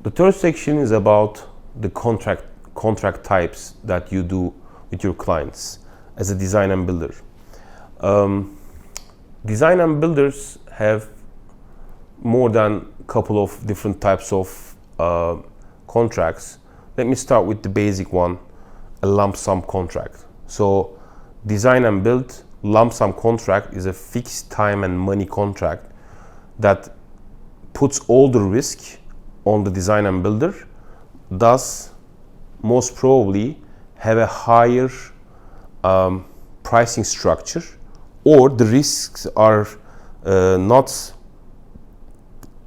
The third section is about the contract types that you do with your clients as a design and builder. Design and builders have more than a couple of different types of contracts. Let me start with the basic one, a lump sum contract. So design and build lump sum contract is a fixed time and money contract that puts all the risk on the design and builder, thus most probably have a higher pricing structure, or the risks are not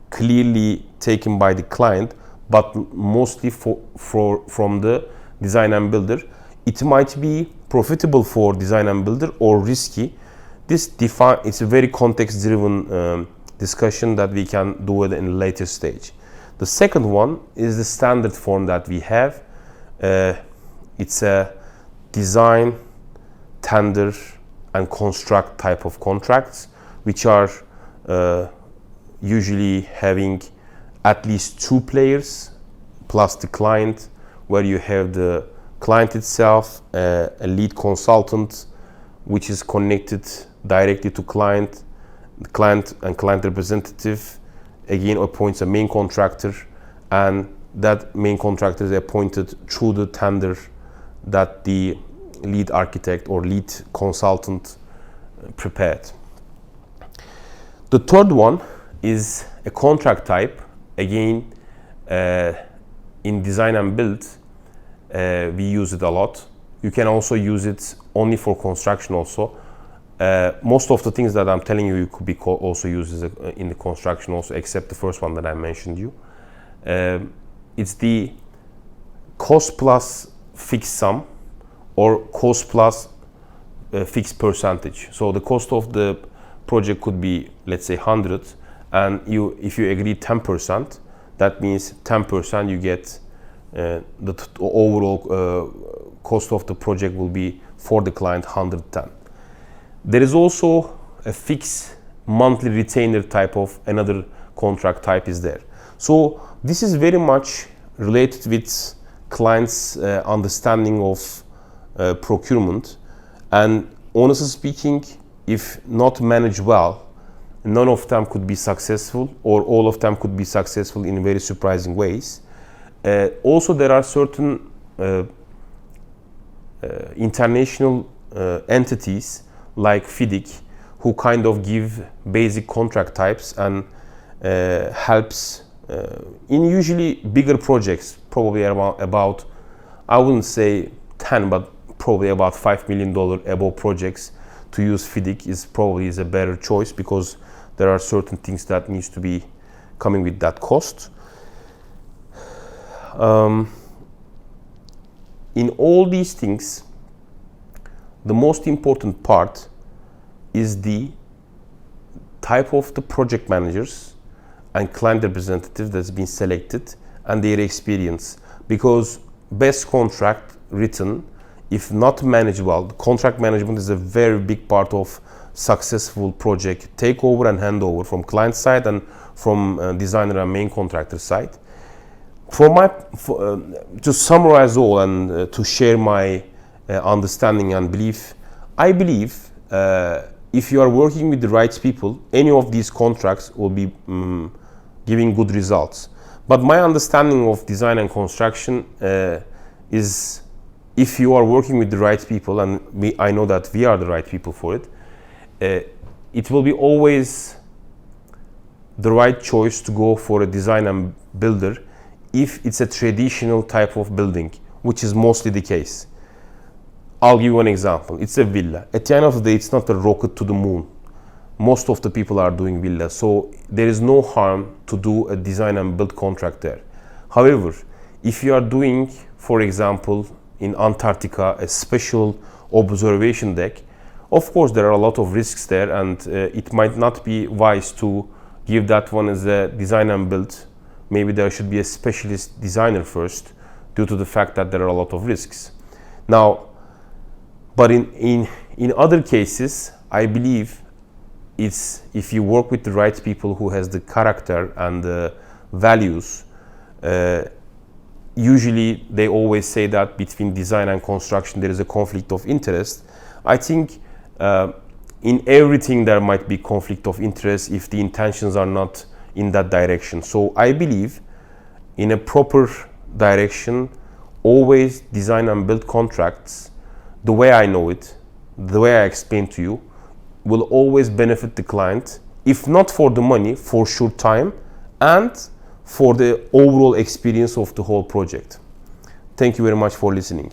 clearly taken by the client, but mostly from the design and builder. It might be profitable for design and builder or risky. It's a very context-driven discussion that we can do it in a later stage. The second one is the standard form that we have. It's a design, tender, and construct type of contracts, which are usually having at least two players plus the client, where you have the client itself, a lead consultant, which is connected directly to client. The client and client representative again appoints a main contractor, and that main contractor is appointed through the tender that the lead architect or lead consultant prepared. The third one is a contract type. Again, in design and build, we use it a lot. You can also use it only for construction also. Most of the things that I'm telling you could be also used in the construction also, except the first one that I mentioned you. It's the cost plus fixed sum or cost plus fixed percentage. So the cost of the project could be, let's say, 100, and if you agree 10%, that means 10% you get the overall cost of the project will be for the client 110. There is also a fixed monthly retainer type of another contract type is there. So this is very much related with clients' understanding of procurement, and honestly speaking, if not managed well, none of them could be successful, or all of them could be successful in very surprising ways. Also, there are certain international entities like FIDIC who kind of give basic contract types and helps in usually bigger projects, probably about I wouldn't say 10, but probably about $5 million above projects. To use FIDIC is probably a better choice, because there are certain things that needs to be coming with that cost. In all these things, the most important part is the type of the project managers and client representative that's been selected and their experience, because best contract written, if not managed well, contract management is a very big part of successful project takeover and handover from client side and from designer and main contractor side. To summarize all and to share my understanding and belief, I believe if you are working with the right people, any of these contracts will be giving good results. But my understanding of design and construction is, if you are working with the right people, and I know that we are the right people for it, it will be always the right choice to go for a design and builder if it's a traditional type of building, which is mostly the case. I'll give you an example. It's a villa. At the end of the day, it's not a rocket to the moon. Most of the people are doing villas, so there is no harm to do a design and build contract there. However, if you are doing, for example, in Antarctica, a special observation deck, of course there are a lot of risks there, and it might not be wise to give that one as a design and build. Maybe there should be a specialist designer first, due to the fact that there are a lot of risks. Now, but in other cases, I believe it's, if you work with the right people who has the character and the values, Usually they always say that between design and construction there is a conflict of interest. I think in everything there might be conflict of interest if the intentions are not in that direction. So I believe in a proper direction, always design and build contracts the way I know it, the way I explained to you, will always benefit the client, if not for the money, for sure time, and for the overall experience of the whole project. Thank you very much for listening.